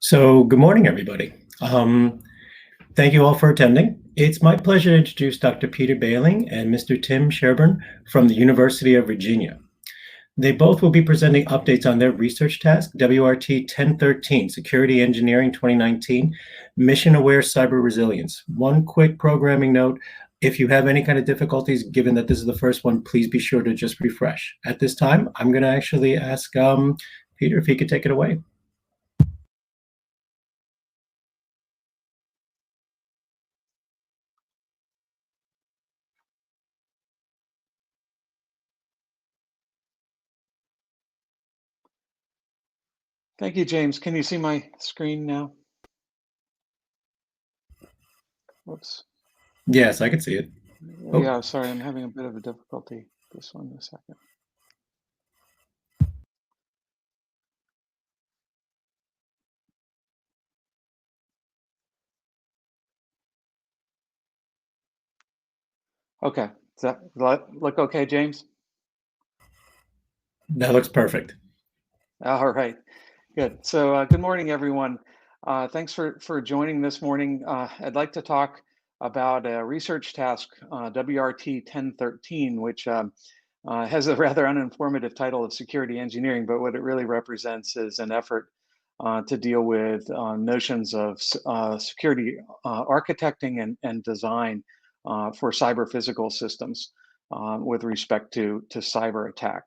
So, good morning, everybody. Thank you all for attending. It's my pleasure to introduce Dr. Peter Beling and Mr. Tim Sherburne from the University of Virginia. They both will be presenting updates on their research task, WRT-1013, Security Engineering 2019, Mission Aware Cyber Resilience. One quick programming note, if you have any kind of difficulties, given that this is the first one, please be sure to just refresh. At this time, I'm going to actually ask Peter if he could take it away. Thank you, James. Can you see my screen now? Whoops. Yes, I can see it. Oh. Yeah, sorry, I'm having a bit of a difficulty. This one in a second. Okay, does that look okay, James? That looks perfect. All right, good. So good morning, everyone. Thanks for joining this morning. I'd like to talk about a research task, WRT-1013, which has a rather uninformative title of security engineering, but what it really represents is an effort to deal with notions of security architecting and design for cyber physical systems with respect to cyber attack.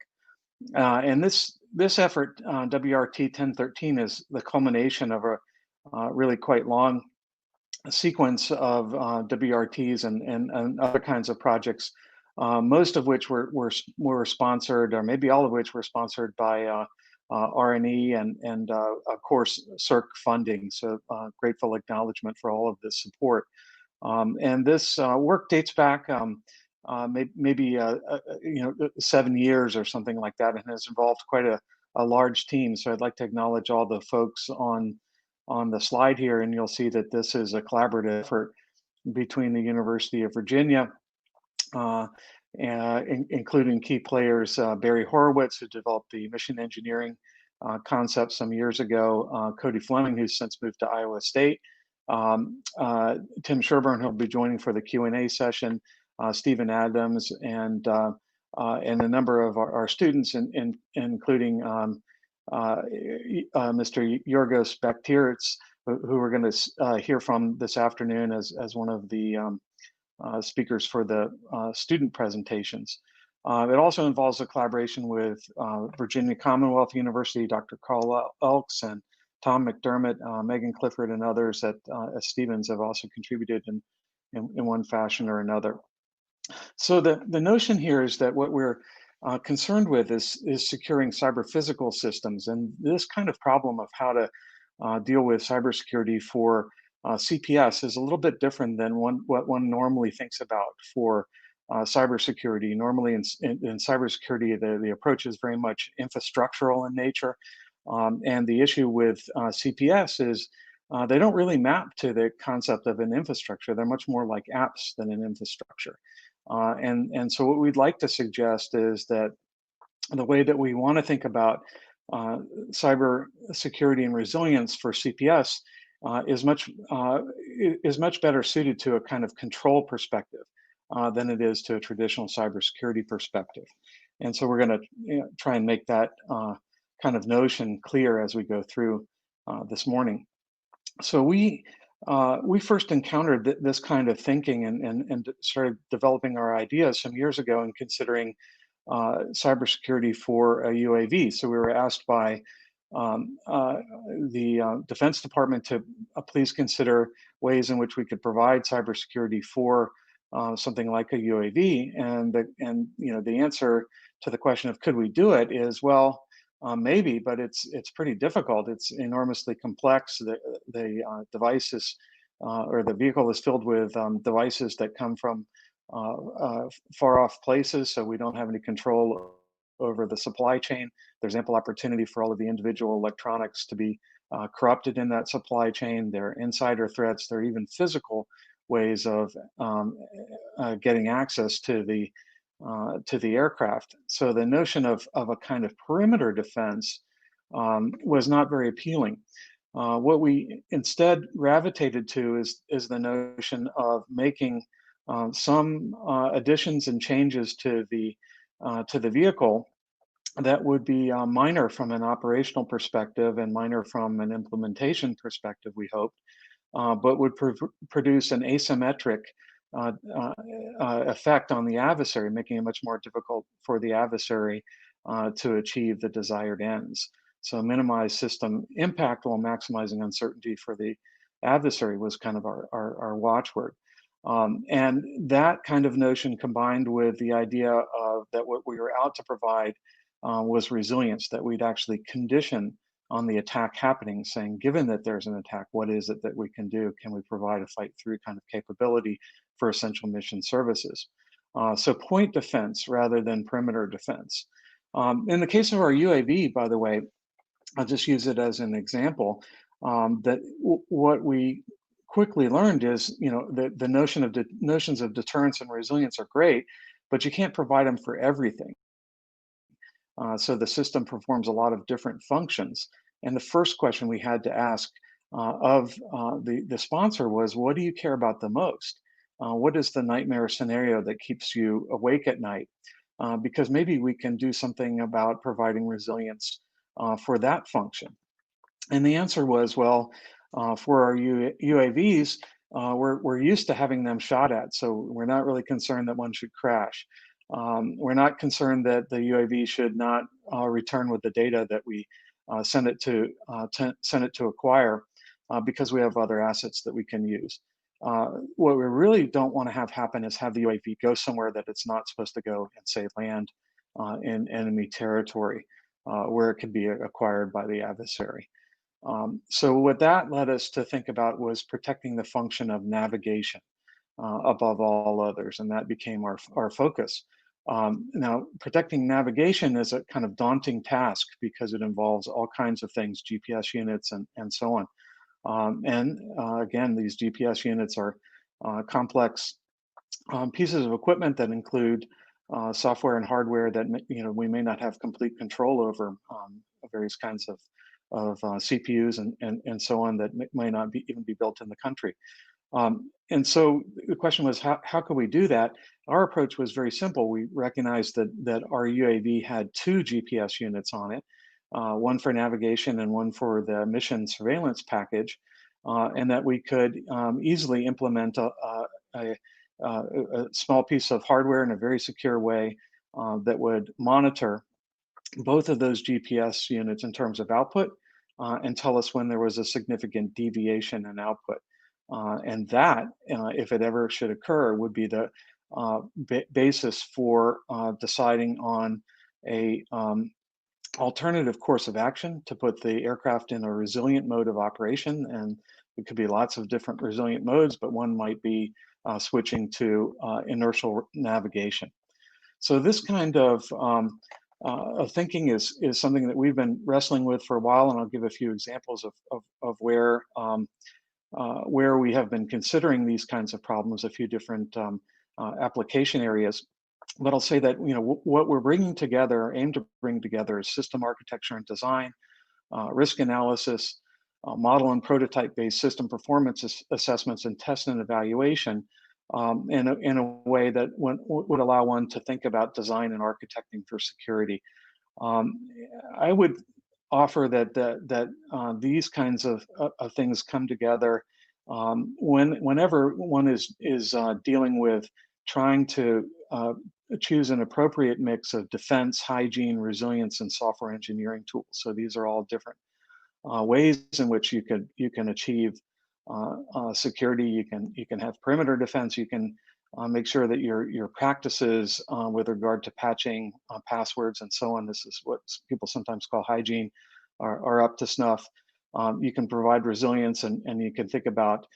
And this effort, WRT 1013, is the culmination of a really quite long sequence of WRTs and other kinds of projects, most of which were sponsored, or maybe all of which were sponsored by R&E and of course CERC funding. So grateful acknowledgement for all of this support. And this work dates back maybe 7 years or something like that, and has involved quite a large team. So I'd like to acknowledge all the folks on the slide here, and you'll see that this is a collaborative effort between the University of Virginia, including key players, Barry Horowitz, who developed the mission engineering concept some years ago, Cody Fleming, who's since moved to Iowa State, Tim Sherburne, who'll be joining for the Q&A session, Stephen Adams, and a number of our students, including Mr. Yorgos Baktirits, who we're going to hear from this afternoon as one of the speakers for the student presentations. It also involves a collaboration with Virginia Commonwealth University, Dr. Carl Elks and Tom McDermott, Megan Clifford, and others at Stevens have also contributed in one fashion or another. So the notion here is that what we're concerned with is securing cyber physical systems, and this kind of problem of how to deal with cybersecurity for CPS is a little bit different than what one normally thinks about for cybersecurity. Normally in cybersecurity, the approach is very much infrastructural in nature, and the issue with CPS is they don't really map to the concept of an infrastructure. They're much more like apps than an infrastructure. And so what we'd like to suggest is that the way that we want to think about cyber security and resilience for CPS is much better suited to a kind of control perspective than it is to a traditional cybersecurity perspective. And so we're going to try and make that kind of notion clear as we go through this morning. So we first encountered this kind of thinking and started developing our ideas some years ago and considering cybersecurity for a UAV. So we were asked by the Defense Department to please consider ways in which we could provide cybersecurity for something like a UAV. And the answer to the question of could we do it is, well, maybe, but it's pretty difficult. It's enormously complex. The devices or the vehicle is filled with devices that come from far off places, so we don't have any control over the supply chain. There's ample opportunity for all of the individual electronics to be corrupted in that supply chain. There are insider threats. There are even physical ways of getting access to the aircraft. So the notion of a kind of perimeter defense was not very appealing. What we instead gravitated to is the notion of making some additions and changes to the vehicle that would be minor from an operational perspective and minor from an implementation perspective, we hoped, but would produce an asymmetric uh, uh, effect on the adversary, making it much more difficult for the adversary to achieve the desired ends. So minimize system impact while maximizing uncertainty for the adversary was kind of our watchword. And that kind of notion combined with the idea of that what we were out to provide was resilience, that we'd actually condition on the attack happening, saying, given that there's an attack, what is it that we can do? Can we provide a fight through kind of capability for essential mission services? So point defense rather than perimeter defense. In the case of our UAV, by the way, I'll just use it as an example, that what we quickly learned is, the notions of deterrence and resilience are great, but you can't provide them for everything. So the system performs a lot of different functions. And the first question we had to ask of the sponsor was, what do you care about the most? What is the nightmare scenario that keeps you awake at night? Because maybe we can do something about providing resilience for that function. And the answer was, well, for our UAVs, we're used to having them shot at, so we're not really concerned that one should crash. We're not concerned that the UAV should not return with the data that we send it to acquire, because we have other assets that we can use. What we really don't want to have happen is have the UAV go somewhere that it's not supposed to go and say land in enemy territory, where it could be acquired by the adversary. So what that led us to think about was protecting the function of navigation above all others, and that became our focus. Now, protecting navigation is a kind of daunting task because it involves all kinds of things, GPS units and so on. Again, these GPS units are complex pieces of equipment that include software and hardware that we may not have complete control over, various kinds of CPUs and so on that may not even be built in the country. And so the question was, how could we do that? Our approach was very simple. We recognized that our UAV had two GPS units on it, one for navigation and one for the mission surveillance package, and that we could easily implement a small piece of hardware in a very secure way that would monitor both of those GPS units in terms of output and tell us when there was a significant deviation in output. And that, if it ever should occur, would be the basis for deciding on a alternative course of action to put the aircraft in a resilient mode of operation. And it could be lots of different resilient modes, but one might be switching to inertial navigation. So this kind of thinking is something that we've been wrestling with for a while, and I'll give a few examples of where we have been considering these kinds of problems, a few different application areas. But I'll say that what we're bringing together, aim to bring together, is system architecture and design, risk analysis, model and prototype-based system performance assessments, and test and evaluation in a way that would allow one to think about design and architecting for security. I would offer that these kinds of things come together whenever one is dealing with trying to choose an appropriate mix of defense, hygiene, resilience, and software engineering tools. So these are all different ways in which you can achieve security. You can have perimeter defense. You can make sure that your practices with regard to patching passwords and so on, this is what people sometimes call hygiene, are up to snuff. You can provide resilience, and you can think about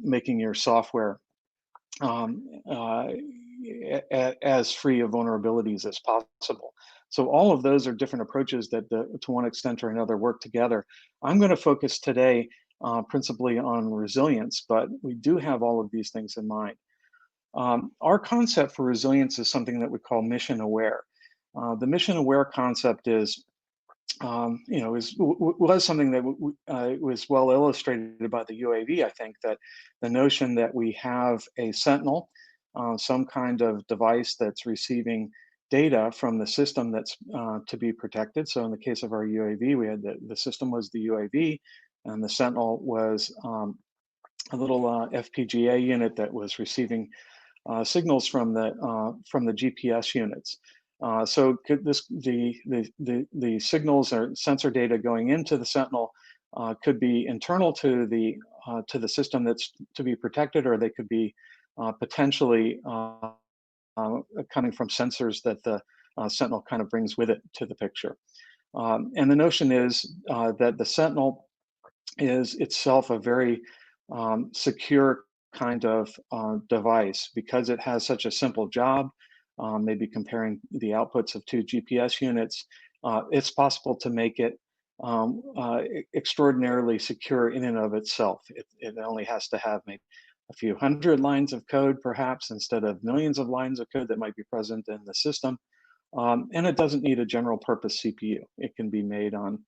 making your software as free of vulnerabilities as possible. So all of those are different approaches that, to one extent or another, work together. I'm going to focus today principally on resilience, but we do have all of these things in mind. Our concept for resilience is something that we call mission aware. The mission aware concept is you know, was something that was well illustrated by the UAV. I think that the notion that we have a Sentinel, some kind of device that's receiving data from the system that's to be protected. So in the case of our UAV, we had the system was the UAV, and the Sentinel was a little FPGA unit that was receiving signals from the GPS units. So could the signals or sensor data going into the Sentinel could be internal to the system that's to be protected, or they could be potentially coming from sensors that the Sentinel kind of brings with it to the picture. And the notion is that the Sentinel is itself a very secure kind of device because it has such a simple job. Maybe comparing the outputs of two GPS units, it's possible to make it extraordinarily secure in and of itself. It only has to have maybe a few hundred lines of code, perhaps, instead of millions of lines of code that might be present in the system. And it doesn't need a general purpose CPU. It can be made on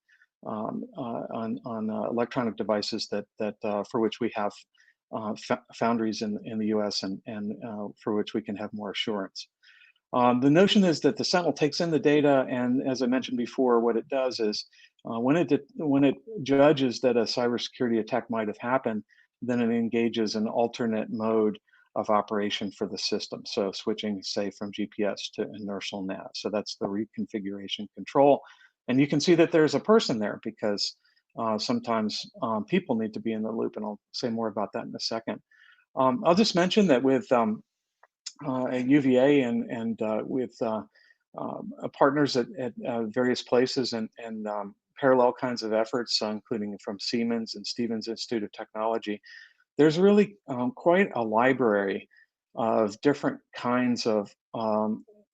electronic devices that for which we have foundries in the U.S. and for which we can have more assurance. The notion is that the Sentinel takes in the data, and as I mentioned before, what it does is when it judges that a cybersecurity attack might have happened, then it engages an alternate mode of operation for the system. So switching, say, from GPS to inertial nav. So that's the reconfiguration control. And you can see that there's a person there because sometimes people need to be in the loop, and I'll say more about that in a second. I'll just mention that with at UVA and with partners at various places and parallel kinds of efforts, including from Siemens and Stevens Institute of Technology, there's really quite a library of different kinds of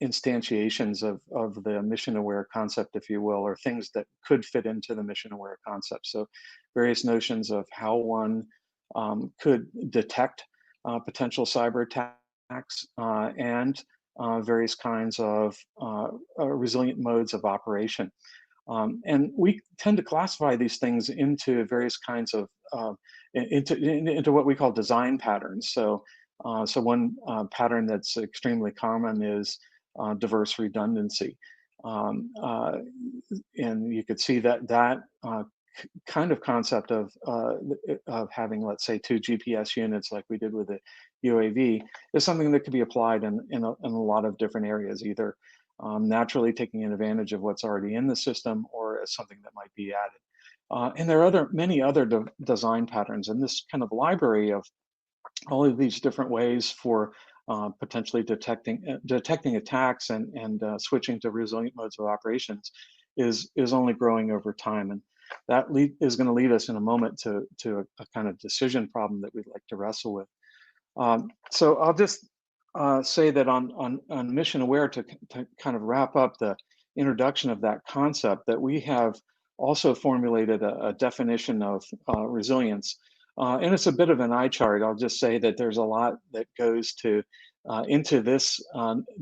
instantiations of the mission-aware concept, if you will, or things that could fit into the mission-aware concept. So various notions of how one could detect potential cyber attacks and various kinds of resilient modes of operation. And we tend to classify these things into various kinds of into what we call design patterns. So one pattern that's extremely common is diverse redundancy. And you could see that kind of concept of having, let's say, two GPS units like we did with the UAV is something that could be applied in a lot of different areas, either naturally taking advantage of what's already in the system or as something that might be added. And there are many other design patterns, and this kind of library of all of these different ways for potentially detecting attacks and switching to resilient modes of operations is only growing over time. And that is going to lead us in a moment to a kind of decision problem that we'd like to wrestle with. So I'll just say that on Mission Aware, to kind of wrap up the introduction of that concept, that we have also formulated a definition of resilience. And it's a bit of an eye chart. I'll just say that there's a lot that goes into this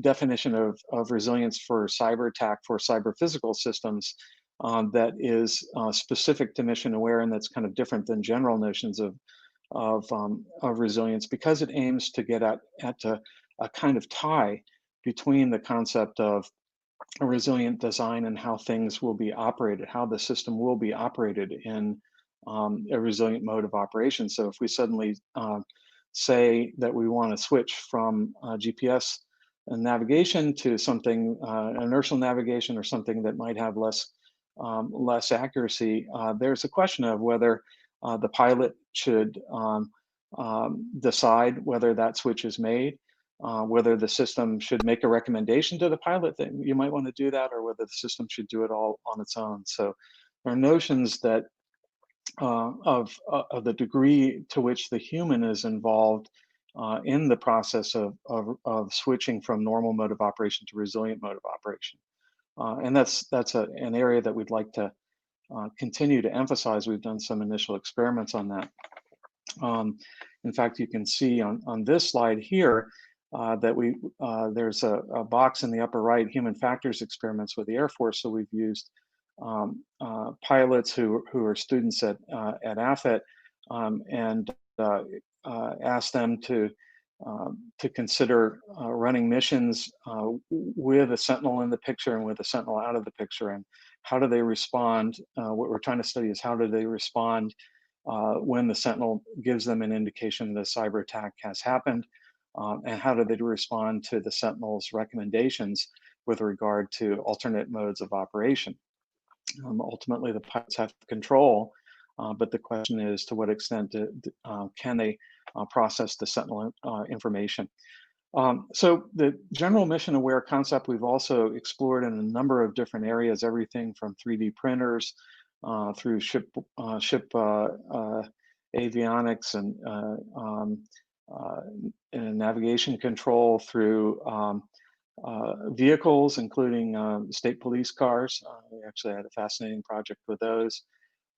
definition of resilience for cyber attack for cyber physical systems that is specific to Mission Aware, and that's kind of different than general notions of resilience, because it aims to get at a kind of tie between the concept of a resilient design and how things will be operated, how the system will be operated in a resilient mode of operation. So if we suddenly say that we want to switch from GPS and navigation to something inertial navigation or something that might have less accuracy, there's a question of whether the pilot should decide whether that switch is made, whether the system should make a recommendation to the pilot that you might want to do that, or whether the system should do it all on its own. So there are notions that of the degree to which the human is involved in the process of switching from normal mode of operation to resilient mode of operation. And that's an area that we'd like to continue to emphasize. We've done some initial experiments on that. In fact, you can see on this slide here that there's a box in the upper right, human factors experiments with the Air Force. So we've used pilots who are students at AFET, and asked them to consider running missions with a Sentinel in the picture and with a Sentinel out of the picture, and how do they respond? What we're trying to study is how do they respond when the Sentinel gives them an indication that a cyber attack has happened, and how do they respond to the Sentinel's recommendations with regard to alternate modes of operation. Ultimately, the pilots have control, but the question is to what extent can they process the Sentinel information. So the general mission aware concept we've also explored in a number of different areas, everything from 3D printers through ship avionics and navigation control, through vehicles, including state police cars. We actually had a fascinating project with those.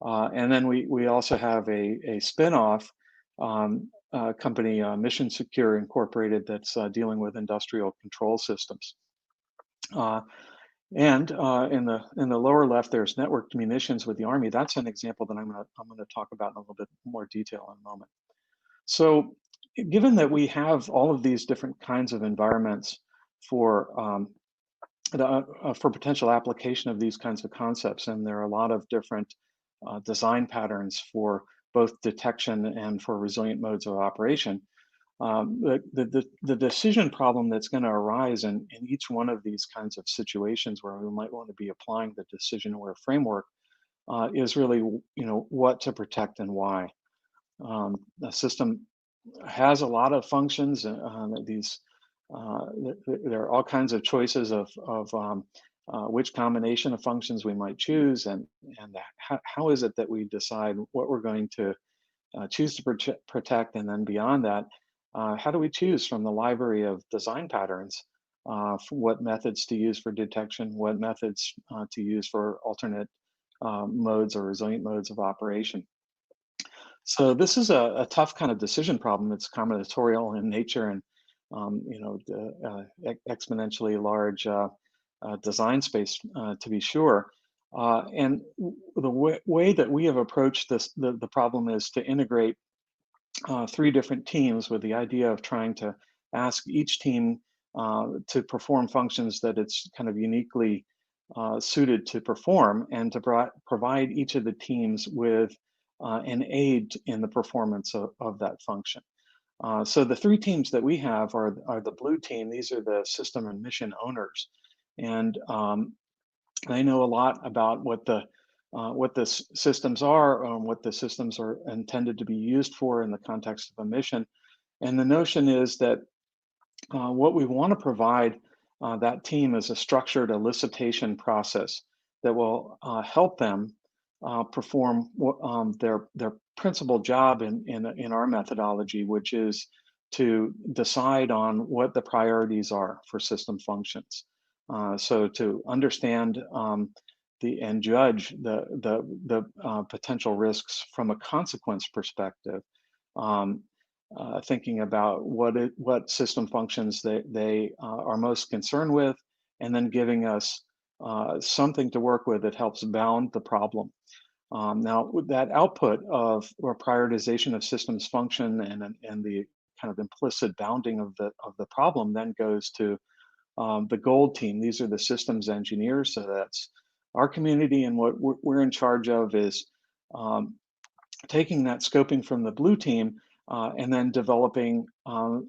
And then we also have a spin-off company, Mission Secure Incorporated, that's dealing with industrial control systems. And in the lower left, there's networked munitions with the Army. That's an example that I'm gonna talk about in a little bit more detail in a moment. So, given that we have all of these different kinds of environments for for potential application of these kinds of concepts, and there are a lot of different design patterns for both detection and for resilient modes of operation. The decision problem that's going to arise in each one of these kinds of situations where we might want to be applying the decision-aware framework is really, what to protect and why. The system has a lot of functions. There are all kinds of choices of which combination of functions we might choose, and how is it that we decide what we're going to choose to protect, and then beyond that, how do we choose from the library of design patterns what methods to use for detection, what methods to use for alternate modes or resilient modes of operation. So this is a tough kind of decision problem. It's combinatorial in nature, and exponentially large design space, to be sure. And the way that we have approached the problem is to integrate three different teams with the idea of trying to ask each team to perform functions that it's kind of uniquely suited to perform, and to provide each of the teams with an aid in the performance of that function. So the three teams that we have are the blue team. These are the system and mission owners, and they know a lot about what the systems are, what the systems are intended to be used for in the context of a mission. And the notion is that what we want to provide that team is a structured elicitation process that will help them perform their principal job in our methodology, which is to decide on what the priorities are for system functions. So to understand and judge the potential risks from a consequence perspective, thinking about what system functions they are most concerned with, and then giving us something to work with that helps bound the problem. Now, with that output of or prioritization of systems function and the kind of implicit bounding of the problem then goes to the gold team. These are the systems engineers. So that's our community, and what we're in charge of is taking that scoping from the blue team and then developing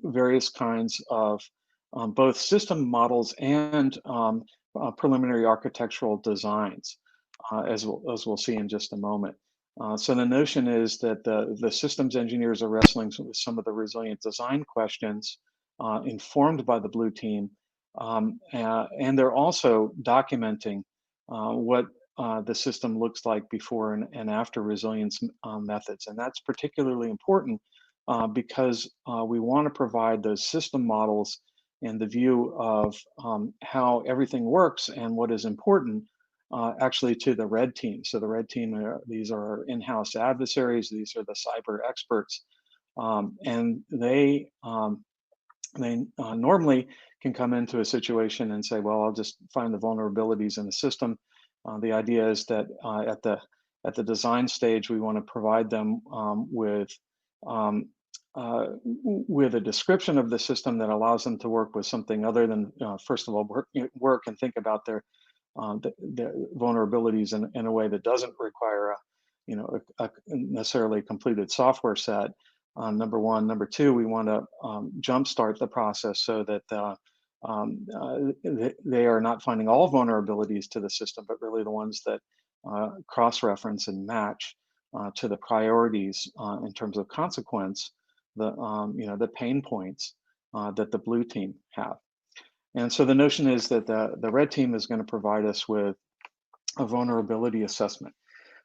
various kinds of both system models and preliminary architectural designs, as we'll see in just a moment. So the notion is that the systems engineers are wrestling with some of the resilient design questions informed by the blue team, and they're also documenting what the system looks like before and after resilience methods. And that's particularly important because we want to provide those system models and the view of how everything works and what is important actually to the red team. So the red team, these are our in-house adversaries. These are the cyber experts, and they normally can come into a situation and say, well, I'll just find the vulnerabilities in the system The idea is that at the design stage, we want to provide them um, with a description of the system that allows them to work with something other than, first of all, work and think about the vulnerabilities in a way that doesn't require a necessarily completed software set. Number one. Number two, we want to jumpstart the process so that they are not finding all vulnerabilities to the system, but really the ones that cross-reference and match to the priorities in terms of consequence, the pain points that the blue team have. And so the notion is that the red team is going to provide us with a vulnerability assessment.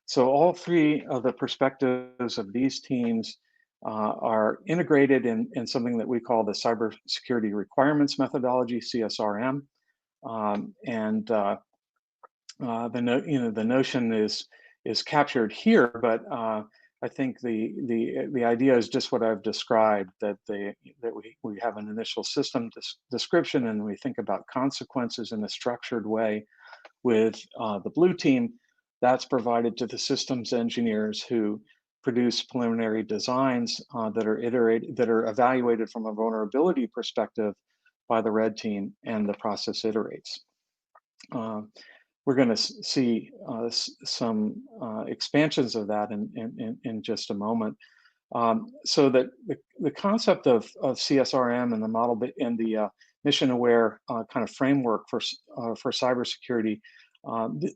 So all three of the perspectives of these teams are integrated in something that we call the cybersecurity requirements methodology, CSRM. The notion is captured here, but I think the idea is just what I've described, that we have an initial system description, and we think about consequences in a structured way with the blue team. That's provided to the systems engineers who produce preliminary designs that are evaluated from a vulnerability perspective by the red team, and the process iterates. We're going to see some expansions of that in just a moment. So that the concept of CSRM and the model and the mission-aware kind of framework for cybersecurity,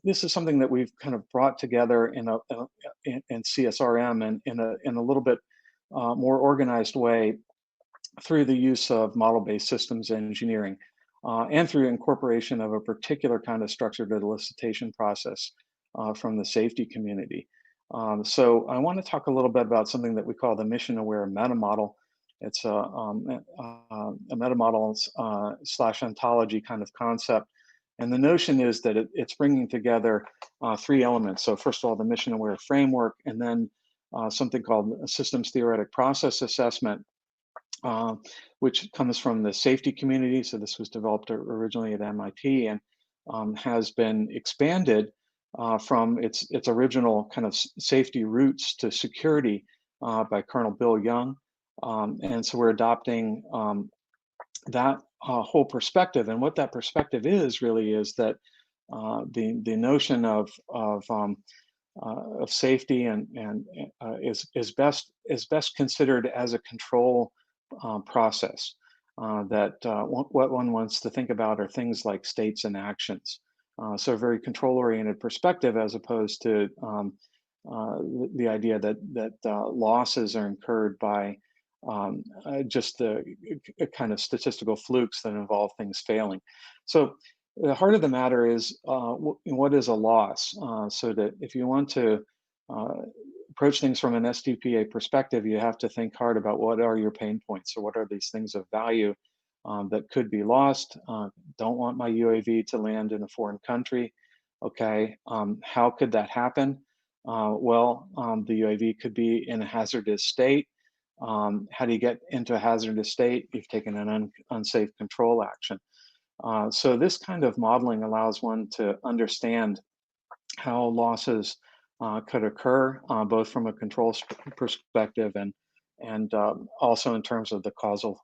this is something that we've kind of brought together in CSRM and in a little bit more organized way through the use of model-based systems engineering. And through incorporation of a particular kind of structured elicitation process from the safety community. So I want to talk a little bit about something that we call the mission-aware meta-model. It's a meta-model slash ontology kind of concept. And the notion is that it's bringing together three elements. So first of all, the mission-aware framework, and then something called a systems theoretic process assessment, which comes from the safety community. So this was developed originally at MIT and has been expanded from its original kind of safety roots to security by Colonel Bill Young. And so we're adopting that whole perspective. And what that perspective is really is that the notion of safety and is best considered as a control process. What one wants to think about are things like states and actions. So a very control-oriented perspective, as opposed to the idea that losses are incurred by just the kind of statistical flukes that involve things failing. So the heart of the matter is what is a loss? So that if you want to approach things from an STPA perspective, you have to think hard about what are your pain points. So what are these things of value that could be lost? Don't want my UAV to land in a foreign country. Okay, how could that happen? The UAV could be in a hazardous state. How do you get into a hazardous state? You've taken an unsafe control action. So this kind of modeling allows one to understand how losses could occur, both from a control perspective and also in terms of the causal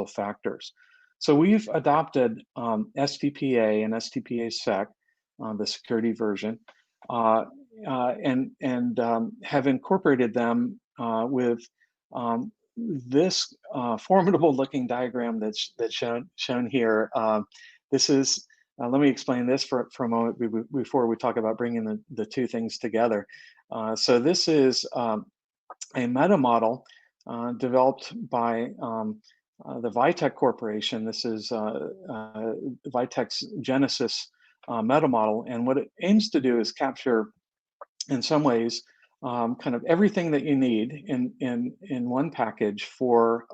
factors. So we've adopted STPA and STPA-SEC, the security version, and have incorporated them with this formidable looking diagram that's shown here. This is, let me explain this for a moment before we talk about bringing the two things together. So this is a meta model developed by the Vitek Corporation. This is Vitek's Genesis meta model, and what it aims to do is capture, in some ways, kind of everything that you need in one package for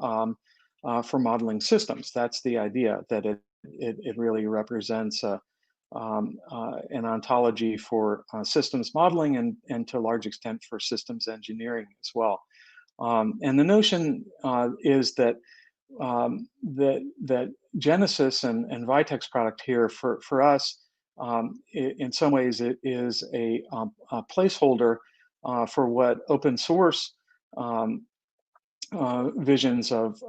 modeling systems. That's the idea, that it really represents an ontology for systems modeling and to a large extent for systems engineering as well. And the notion is that that Genesis and Vitek's product here for us in some ways, it is a placeholder for what open source um, visions of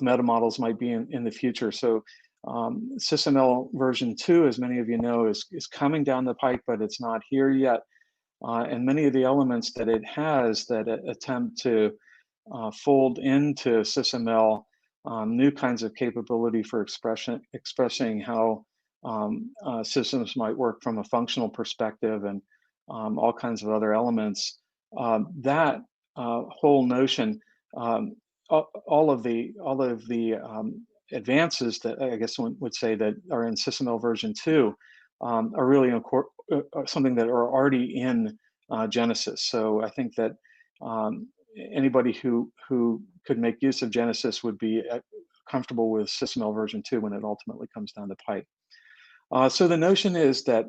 meta models might be in the future. So SysML version 2, as many of you know, is coming down the pike, but it's not here yet. And many of the elements that it has that attempt to fold into SysML new kinds of capability for expressing how systems might work from a functional perspective, and all kinds of other elements. That whole notion, all of the advances that I guess one would say that are in SysML version 2 are really something that are already in Genesis. So I think that anybody who could make use of Genesis would be comfortable with SysML version 2 when it ultimately comes down the pipe. So the notion is that,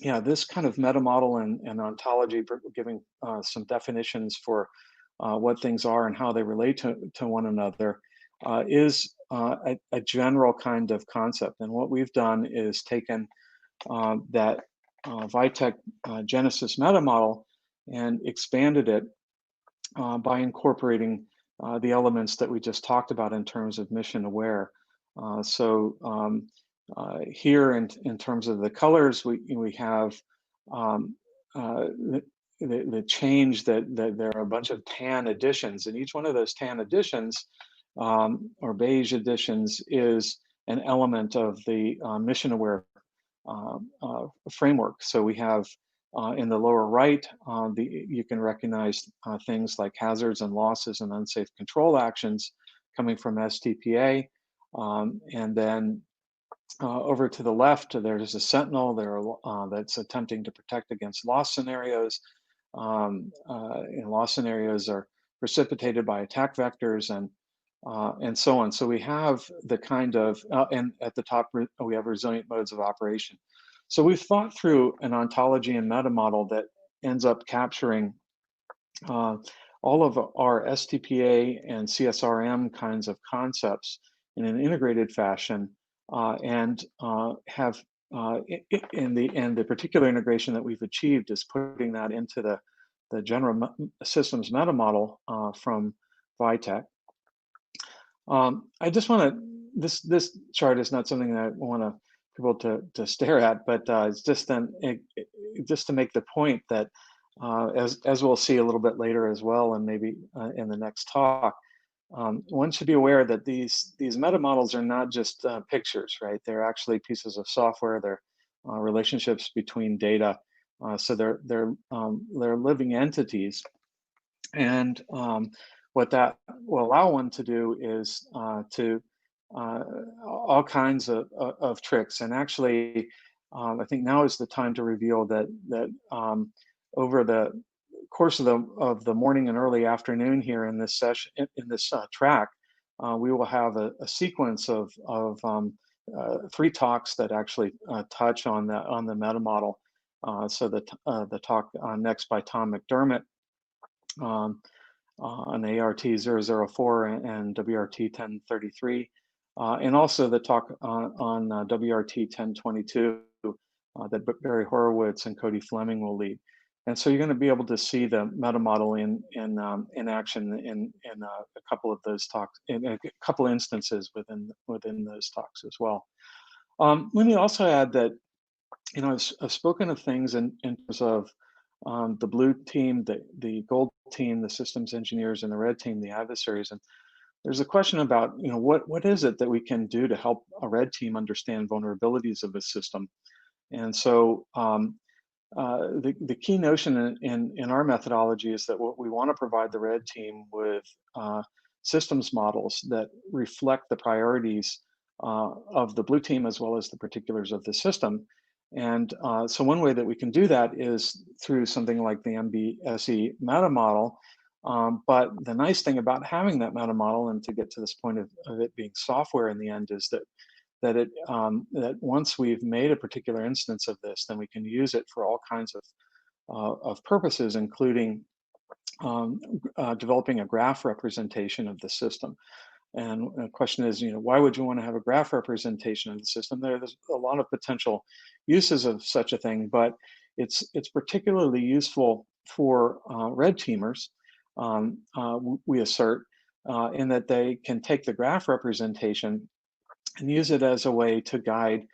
yeah, this kind of meta model and ontology, giving some definitions for what things are and how they relate to one another, is a general kind of concept. And what we've done is taken that Vitek Genesis meta model and expanded it by incorporating the elements that we just talked about in terms of mission aware. Here, in terms of the colors, we have the change that there are a bunch of tan additions, and each one of those tan additions or beige additions is an element of the mission aware framework. So we have in the lower right, you can recognize things like hazards and losses and unsafe control actions coming from STPA. And then over to the left, there's a Sentinel there that's attempting to protect against loss scenarios. And loss scenarios are precipitated by attack vectors and so on. So we have the kind of, and at the top, we have resilient modes of operation. So we've thought through an ontology and meta model that ends up capturing all of our STPA and CSRM kinds of concepts in an integrated fashion, and have in the end, the particular integration that we've achieved is putting that into the general systems meta model from Vitek. I just want to, this chart is not something that I want people to stare at, but it's just just to make the point that as we'll see a little bit later as well, and maybe in the next talk, one should be aware that these meta models are not just pictures, right? They're actually pieces of software. They're relationships between data. So they're living entities, and what that will allow one to do is to all kinds of tricks. And actually, I think now is the time to reveal that over the course of the morning and early afternoon here in this session, in this track, we will have a sequence of 3 talks that actually touch on the meta model. So the talk next by Tom McDermott on WRT-1014 and WRT-1013, and also the talk on WRT-1022 that Barry Horowitz and Cody Fleming will lead. And so you're going to be able to see the meta model in action in a couple of those talks, in a couple instances within those talks as well. Let me also add that, you know, I've spoken of things in terms of the blue team, the gold team, the systems engineers, and the red team, the adversaries. And there's a question about, you know, what is it that we can do to help a red team understand vulnerabilities of a system? And so the key notion in our methodology is that what we want to provide the red team with systems models that reflect the priorities of the blue team as well as the particulars of the system. And so one way that we can do that is through something like the MBSE meta model. But the nice thing about having that meta model, and to get to this point of it being software in the end, is that once we've made a particular instance of this, then we can use it for all kinds of purposes, including developing a graph representation of the system. And the question is, why would you want to have a graph representation of the system? There's a lot of potential uses of such a thing, but it's particularly useful for red teamers, we assert, in that they can take the graph representation and use it as a way to guide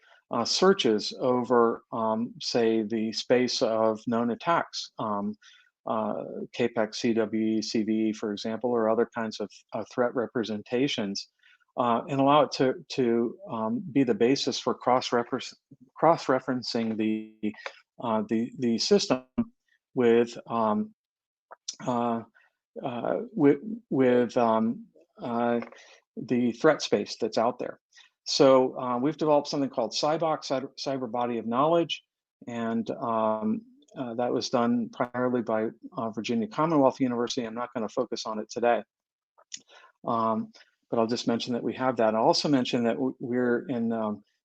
searches over, say, the space of known attacks, CAPEX, CWE, CVE, for example, or other kinds of threat representations, and allow it to be the basis for cross-referencing the system with uh, with the threat space that's out there. So we've developed something called CyBox, Cyber Body of Knowledge, and that was done primarily by Virginia Commonwealth University. I'm not going to focus on it today, but I'll just mention that we have that. I'll also mention that we're in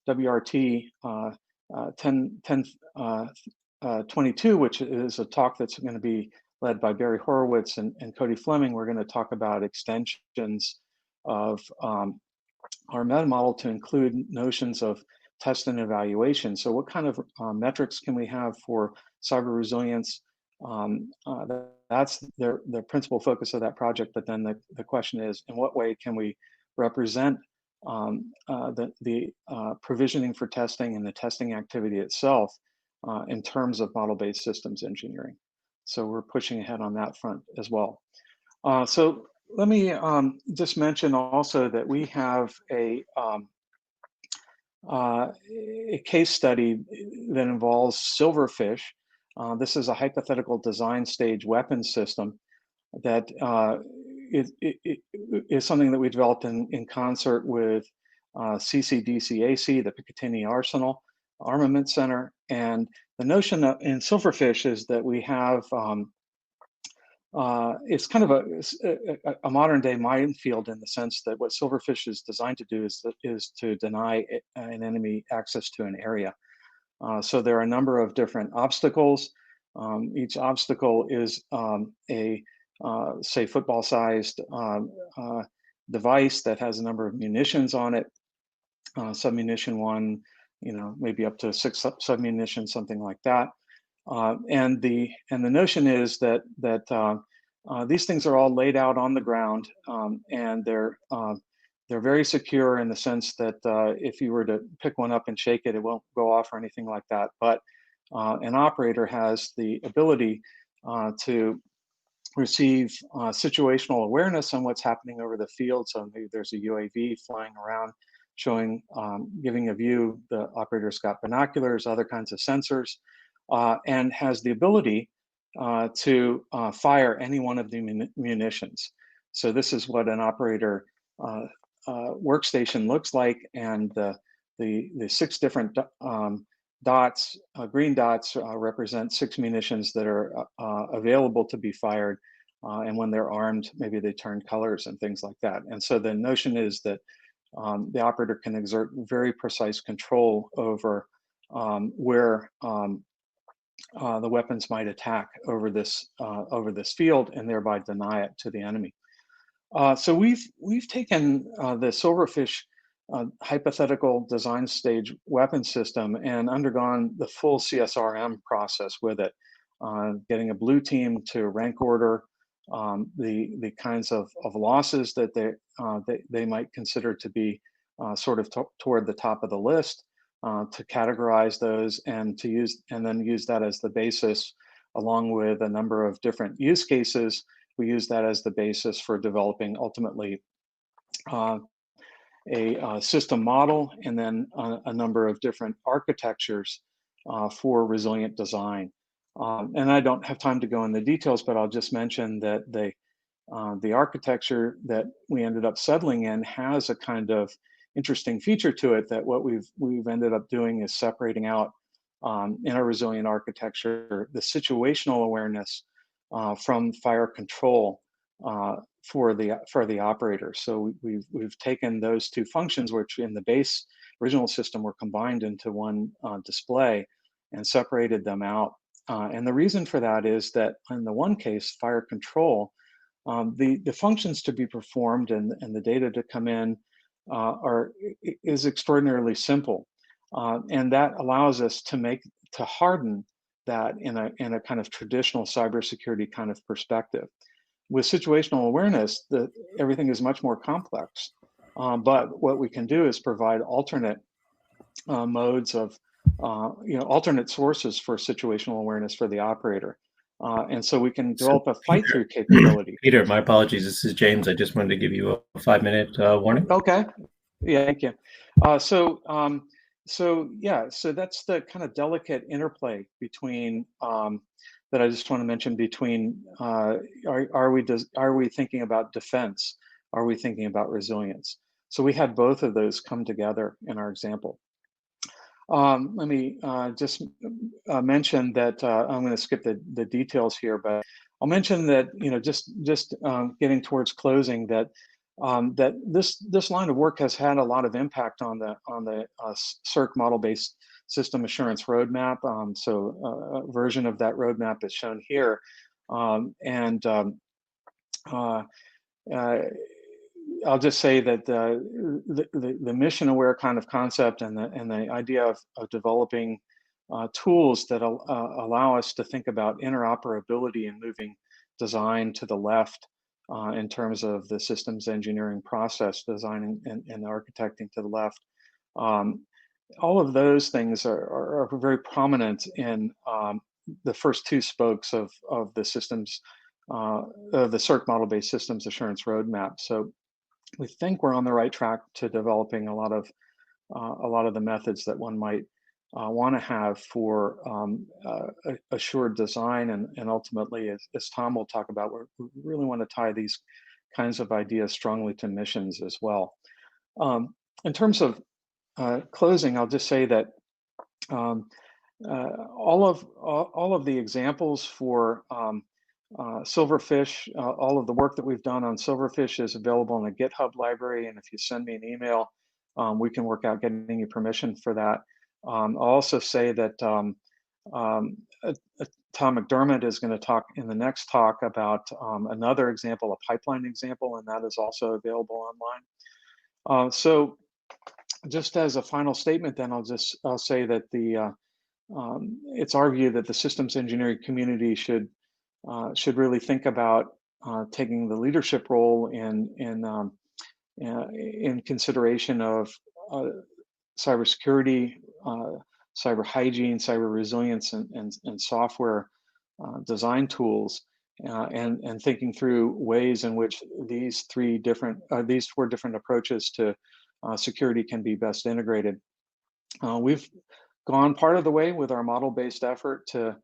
WRT-1013, which is a talk that's going to be led by Barry Horowitz and Cody Fleming. We're going to talk about extensions of our meta model to include notions of test and evaluation. So what kind of metrics can we have for cyber resilience? That's the principal focus of that project. But then the question is, in what way can we represent the provisioning for testing and the testing activity itself in terms of model-based systems engineering? So we're pushing ahead on that front as well. So let me just mention also that we have a case study that involves Silverfish. This is a hypothetical design stage weapon system that is something that we developed in concert with CCDCAC, the Picatinny Arsenal Armament Center. And the notion in Silverfish is that we have it's kind of a modern day minefield in the sense that what Silverfish is designed to do is to deny an enemy access to an area. So there are a number of different obstacles. Each obstacle is a say football-sized device that has a number of munitions on it. Submunition 1, maybe up to 6 submunitions, something like that. And the notion is that these things are all laid out on the ground, and they're very secure in the sense that if you were to pick one up and shake it, it won't go off or anything like that. But an operator has the ability to receive situational awareness on what's happening over the field. So maybe there's a UAV flying around showing, giving a view. The operator's got binoculars, other kinds of sensors, and has the ability to fire any one of the munitions. So this is what an operator workstation looks like, and the 6 different dots, green dots, represent 6 munitions that are available to be fired. And when they're armed, maybe they turn colors and things like that. And so the notion is that the operator can exert very precise control over where the weapons might attack over this field, and thereby deny it to the enemy. So we've taken the Silverfish hypothetical design stage weapon system and undergone the full CSRM process with it, getting a blue team to rank order the kinds of losses that they might consider to be sort of toward the top of the list, to categorize those and then use that as the basis, along with a number of different use cases. We use that as the basis for developing ultimately a system model, and then a number of different architectures for resilient design. And I don't have time to go into details, but I'll just mention that the architecture that we ended up settling in has a kind of interesting feature to it, that what we've ended up doing is separating out in our resilient architecture the situational awareness from fire control for the operator. So we've taken those 2 functions, which in the base original system were combined into one display, and separated them out. And the reason for that is that in the one case, fire control, The functions to be performed and the data to come in is extraordinarily simple, and that allows us to harden that in a kind of traditional cybersecurity kind of perspective. With situational awareness, everything is much more complex. But what we can do is provide alternate modes of, alternate sources for situational awareness for the operator. And so we can develop a fight-through capability. Peter, my apologies. This is James. I just wanted to give you a 5-minute warning. Okay. Yeah, thank you. So that's the kind of delicate interplay between that I just want to mention between are we thinking about defense? Are we thinking about resilience? So we had both of those come together in our example. Let me just mention that I'm going to skip the details here, but I'll mention that just getting towards closing that that this line of work has had a lot of impact on the CERC model-based system assurance roadmap. So a version of that roadmap is shown here, I'll just say that the mission-aware kind of concept and the idea of developing tools that allow us to think about interoperability and moving design to the left in terms of the systems engineering process, designing and architecting to the left. All of those things are very prominent in the first two spokes of the systems, the CERC model-based systems assurance roadmap. So we think we're on the right track to developing a lot of the methods that one might want to have for assured design, and ultimately, as Tom will talk about, we really want to tie these kinds of ideas strongly to missions as well. In terms of closing, I'll just say that all of the examples for Silverfish, all of the work that we've done on Silverfish is available in the GitHub library, and if you send me an email, we can work out getting you permission for that. I'll also say that Tom McDermott is going to talk in the next talk about another example, a pipeline example, and that is also available online. So just as a final statement, then I'll say that it's our view that the systems engineering community should really think about taking the leadership role in consideration of cybersecurity, cyber hygiene, cyber resilience, and software design tools, and thinking through ways in which these four different approaches to security can be best integrated. We've gone part of the way with our model-based effort to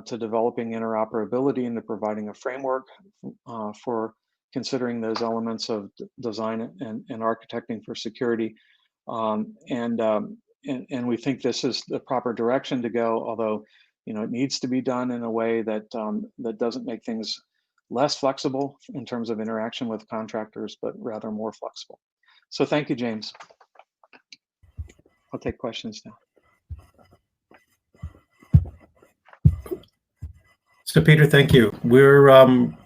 developing interoperability and to providing a framework for considering those elements of design and architecting for security. And we think this is the proper direction to go, although it needs to be done in a way that that doesn't make things less flexible in terms of interaction with contractors, but rather more flexible. So thank you, James. I'll take questions now. So Peter, thank you. We're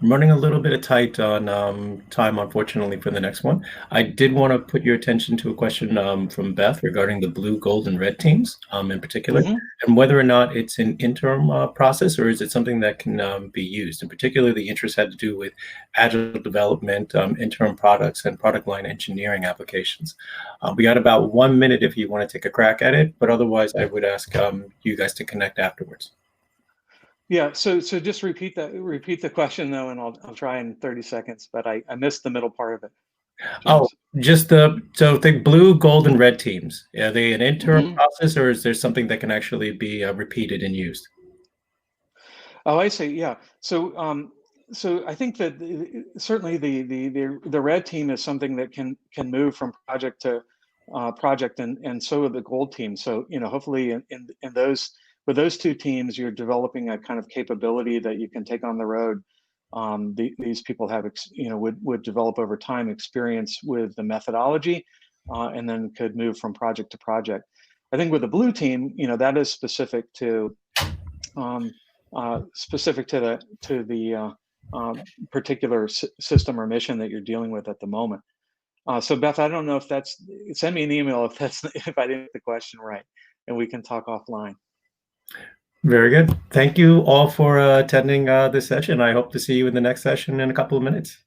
running a little bit tight on time, unfortunately, for the next one. I did want to put your attention to a question from Beth regarding the blue, gold, and red teams in particular, and whether or not it's an interim process or is it something that can be used. In particular, the interest had to do with agile development, interim products, and product line engineering applications. We got about 1 minute if you want to take a crack at it, but otherwise I would ask you guys to connect afterwards. Yeah, so just repeat the question though, and I'll try in 30 seconds, but I missed the middle part of it. James. Oh, just so think blue, gold, and red teams. Are they an interim process, or is there something that can actually be repeated and used? Oh, I see. Yeah. So I think that certainly the red team is something that can move from project to project, and so are the gold team. So hopefully in those. With those two teams, you're developing a kind of capability that you can take on the road. These people have, would develop over time experience with the methodology, and then could move from project to project. I think with the blue team, that is specific to the particular system or mission that you're dealing with at the moment. So Beth, I don't know if that's, send me an email if that's, if I didn't get the question right, and we can talk offline. Very good. Thank you all for attending this session. I hope to see you in the next session in a couple of minutes.